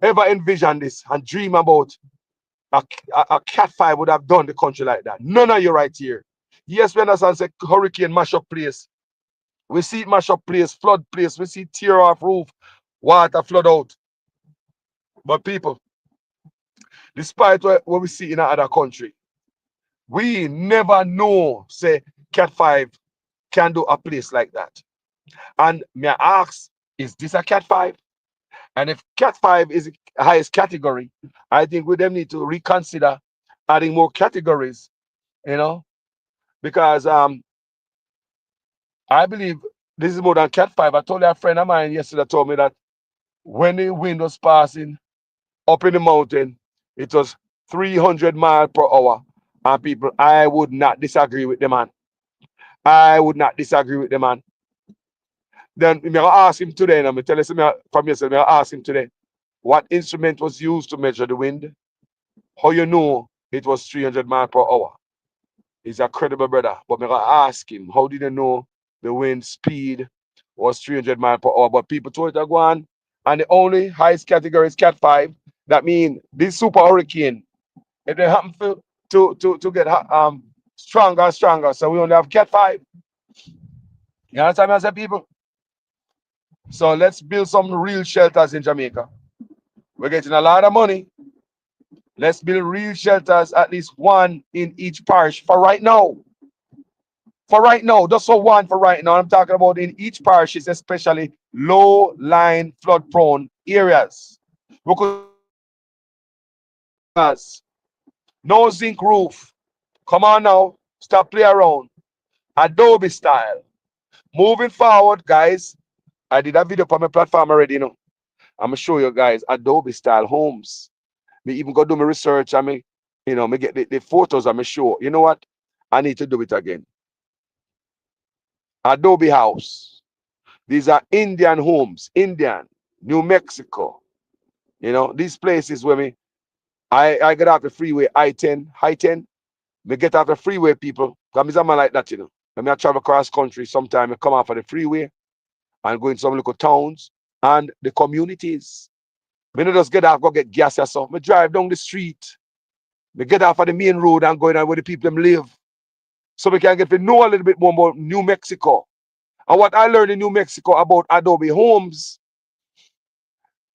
ever envision this and dream about a Cat 5 would have done the country like that. None of you right here. Yes, we understand say hurricane mash up place. We see it mash up place, flood place. We see tear off roof, water flood out. But people, despite what we see in another country, we never know, say, Cat 5 can do a place like that. And may I ask, is this a Cat 5? And if Cat 5 is the highest category, I think we them need to reconsider adding more categories, you know, because I believe this is more than Cat 5. I told a friend of mine yesterday told me that when the wind was passing up in the mountain, it was 300 miles per hour. And people, I would not disagree with the man. I would not disagree with the man. Then me I ask him today, and I'm tell you from yesterday, I ask him today, what instrument was used to measure the wind? How you know it was 300 miles per hour? He's a credible brother. But me gonna ask him, how did you know the wind speed was 300 miles per hour? But people told it to go on. And the only highest category is Cat 5. That means this super hurricane, if they happen to get stronger and stronger, so we only have Cat 5. You understand me, I say, people? So let's build some real shelters in Jamaica. We're getting a lot of money. Let's build real shelters, at least one in each parish for right now. For right now, just for one for right now. I'm talking about in each parish, especially low-lying, flood-prone areas. Because no zinc roof. Come on now, stop play around. Adobe style. Moving forward, guys. I did a video on my platform already, I'm gonna show you guys Adobe style homes. Me even go do my research. Me get the photos. I'm sure. You know what? I need to do it again. Adobe house. These are Indian homes. Indian, New Mexico. These places where I get off the freeway, I-10, high-10. Me get off the freeway, people. Because I'm like that, When I travel across country, sometimes I come off of the freeway and go in some local towns and the communities. Me not just get off, go get gas or so. Me drive down the street. Me get off of the main road and go in where the people them live. So we can get to know a little bit more about New Mexico. And what I learned in New Mexico about Adobe homes.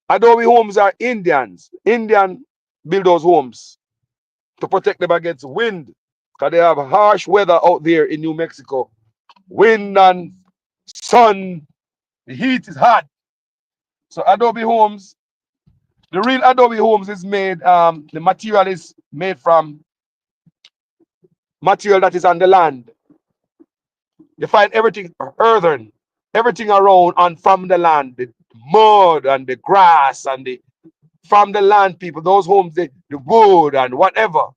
Adobe homes are Indians. Indian build those homes to protect them against wind. Because they have harsh weather out there in New Mexico. Wind and sun. The heat is hot. So Adobe homes, the real Adobe homes is made, the material is made from material that is on the land. You find everything earthen, everything around and from the land, the mud and the grass and from the land, people, those homes, the wood and whatever.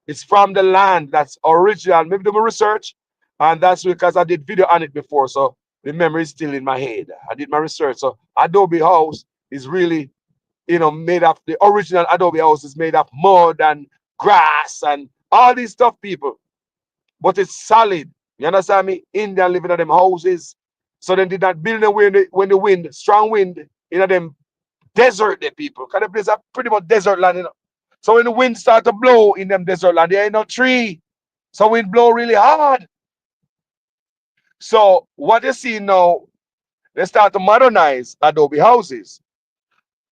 It's from the land. That's original. Maybe do my research. And that's because I did video on it before. So the memory is still in my head. I did my research. So Adobe house is really, made of the original Adobe house is made of mud and grass and all these stuff, people. But it's solid. You understand me? Indian living in them houses. So they did not build them when the wind, strong wind, them desert, the people. Because the place are pretty much desert land, So when the wind start to blow in them desert land, there ain't no tree. So wind blow really hard. So what you see now, they start to modernize Adobe houses.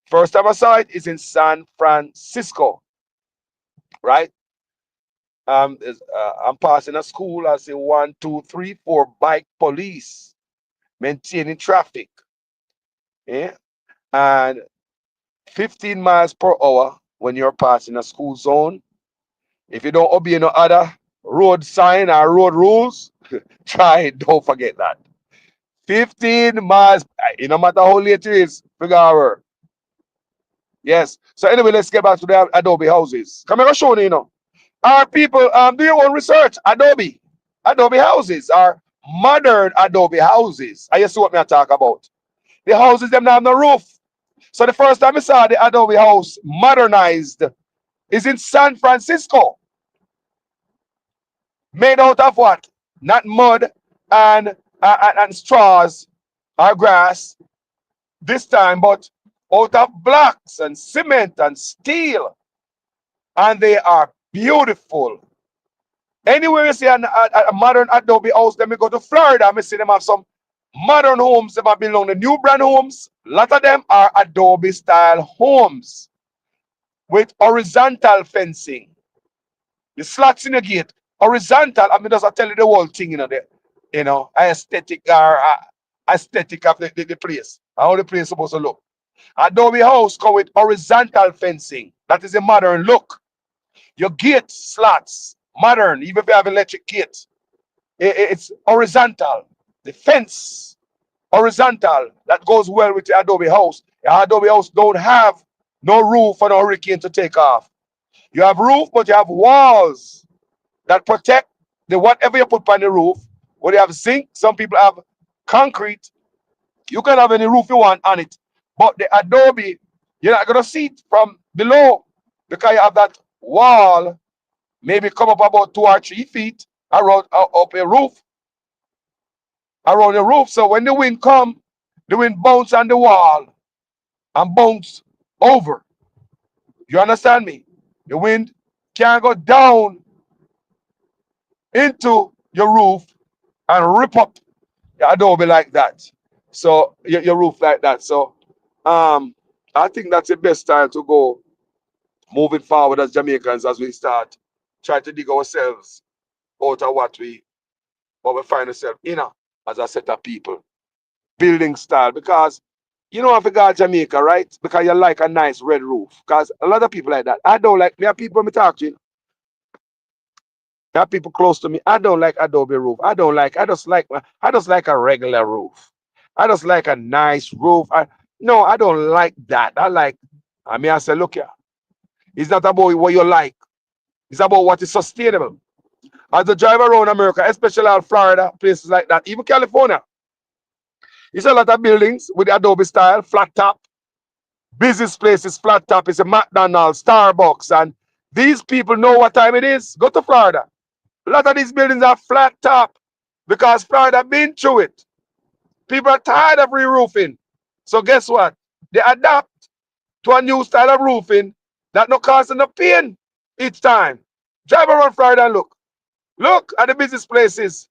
First time I saw it is in San Francisco, right? I'm passing a school. I see 1, 2, 3, 4 bike police maintaining traffic. Yeah, and 15 miles per hour when you're passing a school zone. If you don't obey no other road sign or road rules, try it. Don't forget that. 15 miles, no matter how late it is, figure out. Yes. So anyway, let's get back to the Adobe houses. Come here, show you, Our people, do your own research. Adobe houses are modern Adobe houses. I see what me I talk about. The houses them now have no roof. So the first time I saw the Adobe house modernized is in San Francisco. Made out of what? Not mud and straws or grass this time, but out of blocks and cement and steel. And they are beautiful. Anywhere you see a modern Adobe house, let me go to Florida. I see them have some modern homes. Them are belong to new brand homes. A lot of them are Adobe style homes with horizontal fencing. The slats in the gate, horizontal. I mean, just I tell you the whole thing, aesthetic or aesthetic of the place. How the place is supposed to look. Adobe house come with horizontal fencing. That is a modern look. Your gate slats, modern, even if you have electric gate, it's horizontal. The fence, horizontal, that goes well with the Adobe house. Your Adobe house don't have no roof for no hurricane to take off. You have roof, but you have walls that protect the whatever you put on the roof. When you have zinc, some people have concrete. You can have any roof you want on it. But the Adobe, you're not gonna see it from below because you have that wall, maybe come up about 2 or 3 feet around up a roof, around the roof. So when the wind come, the wind bounce on the wall and bounce over. You understand me? The wind can go down into your roof and rip up your Adobe like that. So your roof like that. So I think that's the best time to go moving forward as Jamaicans as we start trying to dig ourselves out of what we find ourselves in as a set of people. Building style. Because you know, I forgot Jamaica, right? Because you like a nice red roof. Because a lot of people like that. I don't like, me have people me talk to, you know. There are people close to me. I don't like Adobe roof. I just like a regular roof. I just like a nice roof. No, I don't like that. I say, look here. It's not about what you like. It's about what is sustainable. As I drive around America, especially out Florida, places like that, even California, it's a lot of buildings with the Adobe style, flat top. Business places, flat top. It's a McDonald's, Starbucks, and these people know what time it is. Go to Florida. A lot of these buildings are flat top because Florida been through it. People are tired of re-roofing. So guess what? They adapt to a new style of roofing that no cost no pain each time. Drive around Florida and look. Look at the business places.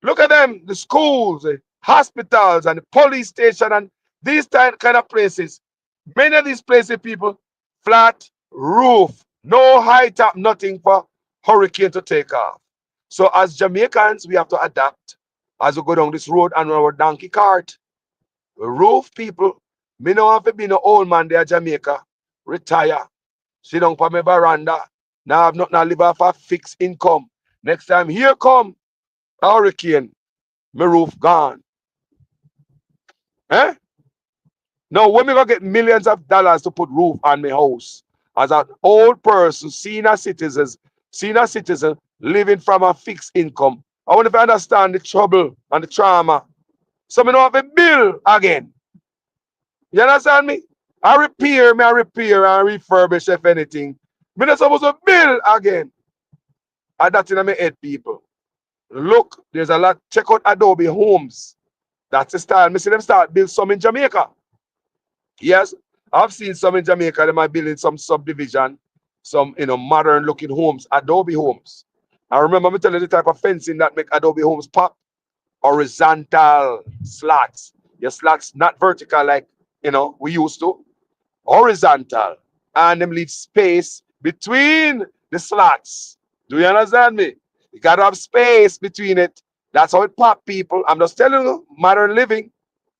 Look at them, the schools, the hospitals, and the police station, and these kind of places. Many of these places, people, flat roof, no high top, nothing for hurricane to take off. So as Jamaicans, we have to adapt as we go down this road and our donkey cart. Roof people, me no have to be no old man there, Jamaica. Retire. Sit down for my veranda. Now I've not now live off a fixed income. Next time here come a hurricane, my roof gone. Eh? Now when me gonna get millions of dollars to put roof on my house as an old person, senior citizen living from a fixed income. I want to understand the trouble and the trauma. So me don't have a bill again. You understand me? I repair and refurbish if anything. Me not supposed to bill again. And that's in my head, people. Look, there's a lot. Check out Adobe Homes. That's the style. Me see them start build some in Jamaica. Yes, I've seen some in Jamaica. They might building some subdivision, some modern looking homes, Adobe homes. I remember me telling you the type of fencing that make Adobe homes pop. Horizontal slats. Your slats not vertical like we used to. Horizontal. And them leave space between the slats. Do you understand me? You gotta have space between it. That's how it pop, people. I'm just telling you, modern living,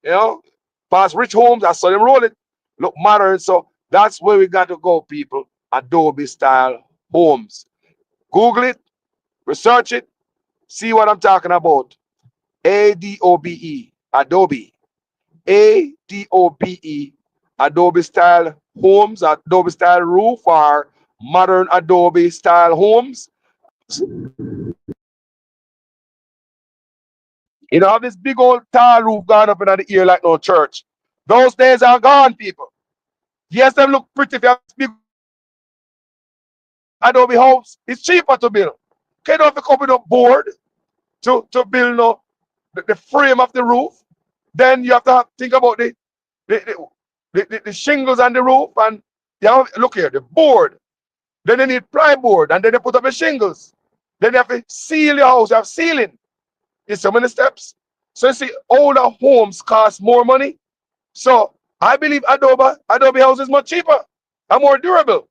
past rich homes, I saw them roll it. Look modern. So that's where we got to go, people. Adobe style homes. Google it, research it, see what I'm talking about. ADOBE, Adobe. ADOBE, Adobe style homes, Adobe style roof, or modern Adobe style homes. You know, have this big old tall roof gone up in the ear like no church. Those days are gone, people. Yes, them look pretty if you have big Adobe homes. It's cheaper to build. Okay, you don't have to come with a board to build the frame of the roof. Then you have to think about the shingles on the roof, and look here, the board. Then they need plywood, and then they put up the shingles. Then they have to seal your house. You have ceiling. It's so many steps. So you see, older homes cost more money. So I believe Adobe house is much cheaper and more durable,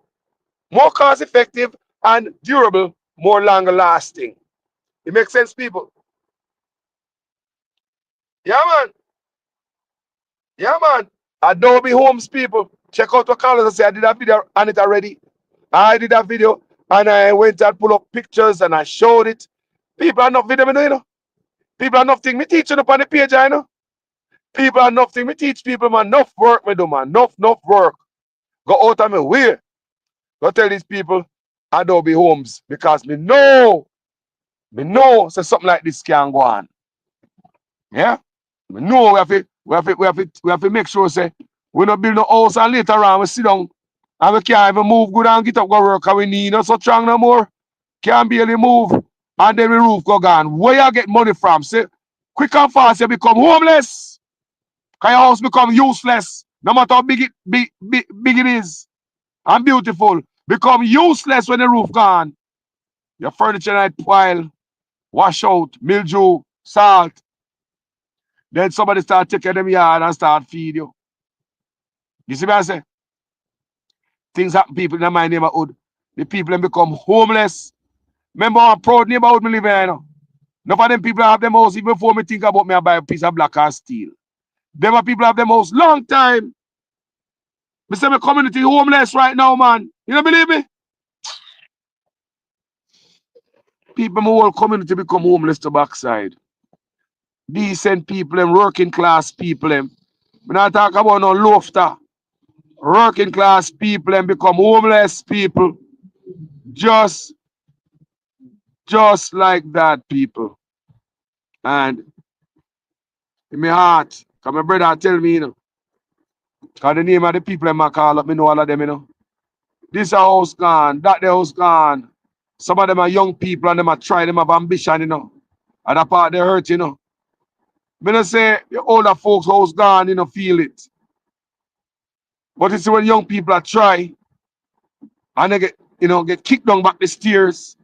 more cost effective and durable, more longer lasting. It makes sense, people. Yeah, man. Yeah, man. Adobe Homes, people. Check out what Carlos said. I did a video on it already. I did a video And I went and pull up pictures and I showed it. People are not video, you know. People are nothing me teaching up on the page, I know. People are nothing me teach people, man. Enough work me do, man. Enough work. Go out of my way. Go tell these people Adobe Homes because me know so something like this can go on. Yeah? Me know we have to make sure say we not build no house and later on we sit down and we can't even move good and get up go work and we need not so strong no more. Can't barely move and then the roof go gone. Where you get money from? Say quick and fast you become homeless. Can your house become useless? No matter how big it is and beautiful. Become useless when the roof gone. Your furniture night pile, wash out, mildew, salt. Then somebody start taking them yard and start feed you. You see what I say? Things happen people in my neighborhood. The people then become homeless. Remember how proud neighborhood me live in, you know? None of them people have them house even before me think about me and buy a piece of black and steel. Them are people have them house long time. Me say my community homeless right now, man. You don't believe me? People in my whole community become homeless to backside. Decent people, them working class people, them. We not talk about no lofter. Working class people, them become homeless people. Just like that, people. And in my heart, because my brother tell me, you know, because the name of the people them I call up, me know all of them, you know. This house gone, that the house gone. Some of them are young people and them are trying, them have ambition, you know. And that part they hurt, you know. Me not say the older folks house gone, you know, feel it. But it's when young people are try and they get kicked down back the stairs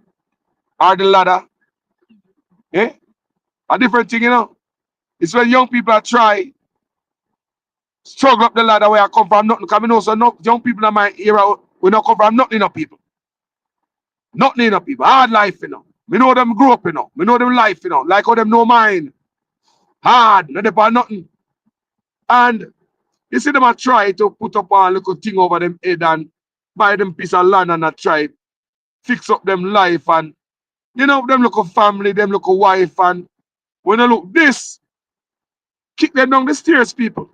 or the ladder. Eh? A different thing, you know. It's when young people are try struggle up the ladder where I come from nothing. Because I know so no young people in my era we not come from nothing enough people. Nothing enough people. Hard life, you know. We know them grow up, you know. We know them life, you know. Like how them know mine. Hard, not about nothing. And you see them a try to put up a little thing over them head and buy them piece of land and a try fix up them life and you know them look a family, them look a wife and when I look this, kick them down the stairs, people.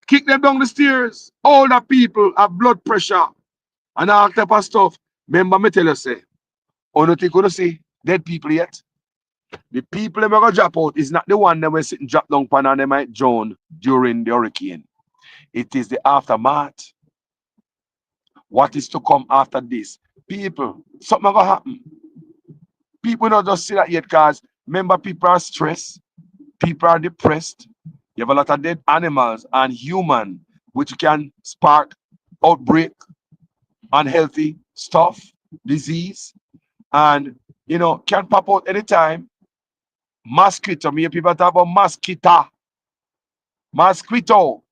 Kick them down the stairs. Older people have blood pressure and all type of stuff. Remember me tell you say, oh no think you see dead people yet. The people them are gonna drop out is not the one that were sitting drop down pan and they might drown during the hurricane. It is the aftermath. What is to come after this? People, something gonna happen. People don't just see that yet because remember people are stressed, people are depressed. You have a lot of dead animals and human, which can spark outbreak, unhealthy stuff, disease, and you know, can pop out anytime. Mosquito, me people talk about mosquito.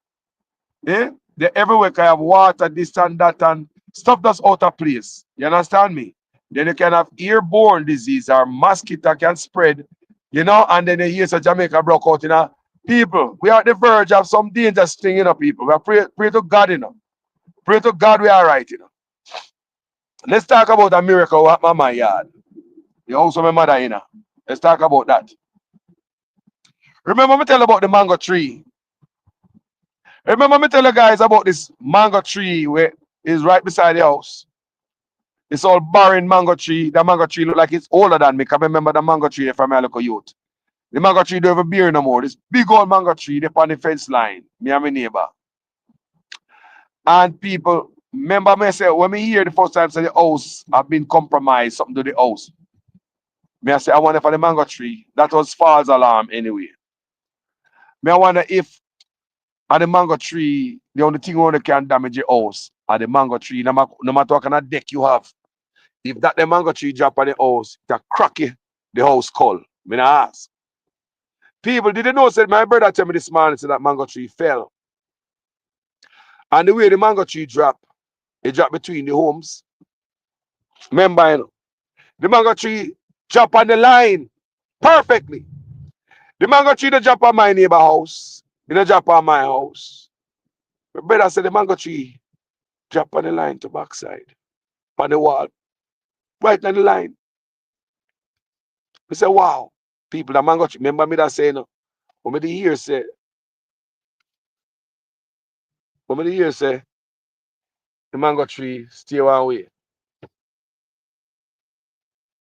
Eh? They're everywhere. I have water, this and that, and stuff that's out of place. You understand me? Then you can have airborne disease or mosquito can spread, you know, and then you hear so Jamaica broke out, you know. People, we are at the verge of some dangerous thing, you know, people. We are pray to God, you know. Pray to God we are right, you know. Let's talk about a miracle at my yard. The house of my mother, you know. Let's talk about that. Remember me tell about the mango tree. Remember me tell you guys about this mango tree where is right beside the house. It's all barren mango tree. The mango tree look like it's older than me. Because I remember the mango tree from my local youth. The mango tree don't have a beer no more. This big old mango tree up on the fence line. Me and my neighbor. And people, remember me say, when me hear the first time say the house have been compromised, something to the house. Me I say, I wonder for the mango tree. That was false alarm anyway. Me I wonder if at the mango tree, the only thing that can damage your house at the mango tree, no matter what kind of deck you have. If that the mango tree drop on the house, it crack the house skull. Me not ask. People didn't know, said my brother tell me this morning said that mango tree fell. And the way the mango tree dropped, it dropped between the homes. Remember, you know, the mango tree drop on the line perfectly. The mango tree don't drop on my neighbor house. It don't drop on my house. My brother said the mango tree drop on the line to backside. on the wall, right on the line. We say, wow, people, the mango tree. Remember me that saying, what me the year say, the mango tree stay one way.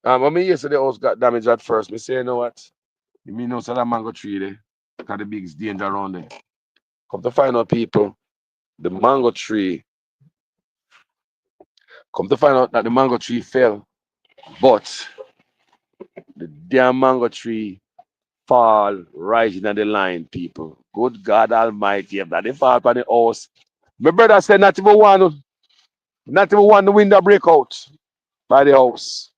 When me hear say the house got damaged at first, me say, you know what? You mean no say that mango tree there, got the biggest danger around there. Come to find out, people, the mango tree, come to find out that the mango tree fell, but the damn mango tree fall right in the line, people. Good God Almighty, if that they fall upon the house. My brother said not even one the window break out by the house.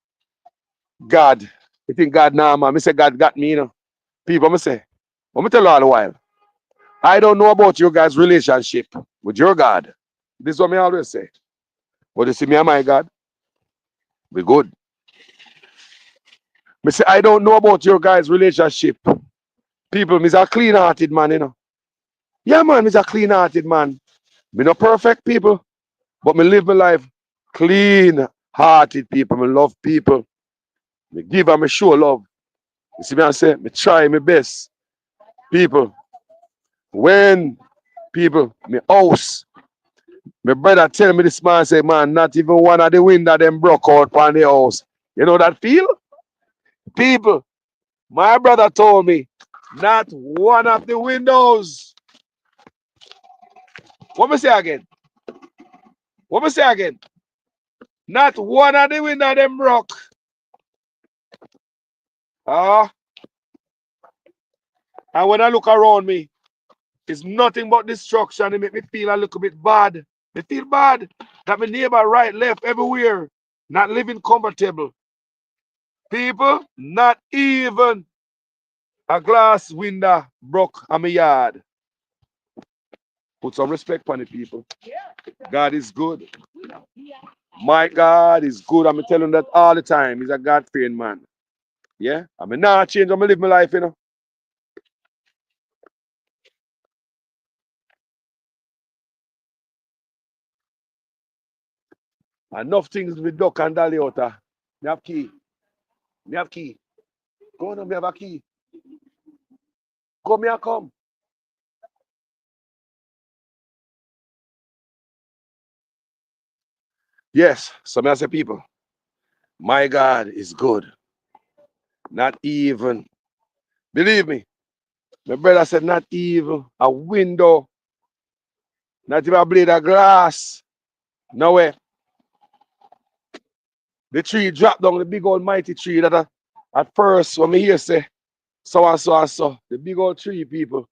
God, you think God now, man? Me say God got me, you know. People, me say, let me tell you all the while. I don't know about your guys' relationship with your God. This is what me always say. But you see me and my God, we good. Me say, I don't know about your guys' relationship. People, me's a clean-hearted man, you know. Yeah, man, me's a clean-hearted man. Me not perfect, people, but me live my life clean-hearted, people. Me love people. Me give and me show love. You see me, I say, me try my best. People, when people, me house, my brother tell me this man, say, man, not even one of the window them broke out on the house. You know that feel? People, my brother told me, not one of the windows. What me say again? What me say again? Not one of the window them broke. And when I look around me, it's nothing but destruction. It make me feel a little bit bad. I feel bad that my neighbor right, left, everywhere, not living comfortable. People, not even a glass window broke on my yard. Put some respect on the people. God is good. My God is good. I'm telling that all the time. He's a God-fearing man. Yeah? I mean, now I change. I'm going to live my life, you know. Enough things with duck and dolly out there. Me have key. Me have key. Go on, me have a key. Go, me and come. Yes, so me I say, people, my God is good. Not even, believe me, my brother said, not even a window, not even a blade of glass. Nowhere. The tree dropped down, the big old mighty tree that at first, when me hear say, so and so and so, the big old tree, people,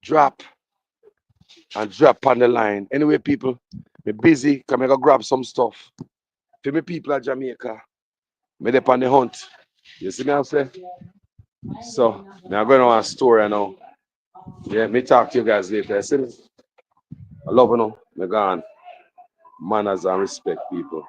drop and drop on the line. Anyway, people, me busy, come I go grab some stuff. For me people at Jamaica, me dey on the hunt. You see me I say? So, me I'm going on a story now. Yeah, me talk to you guys later. See me? I love you know. Me gone. Manners and respect, people.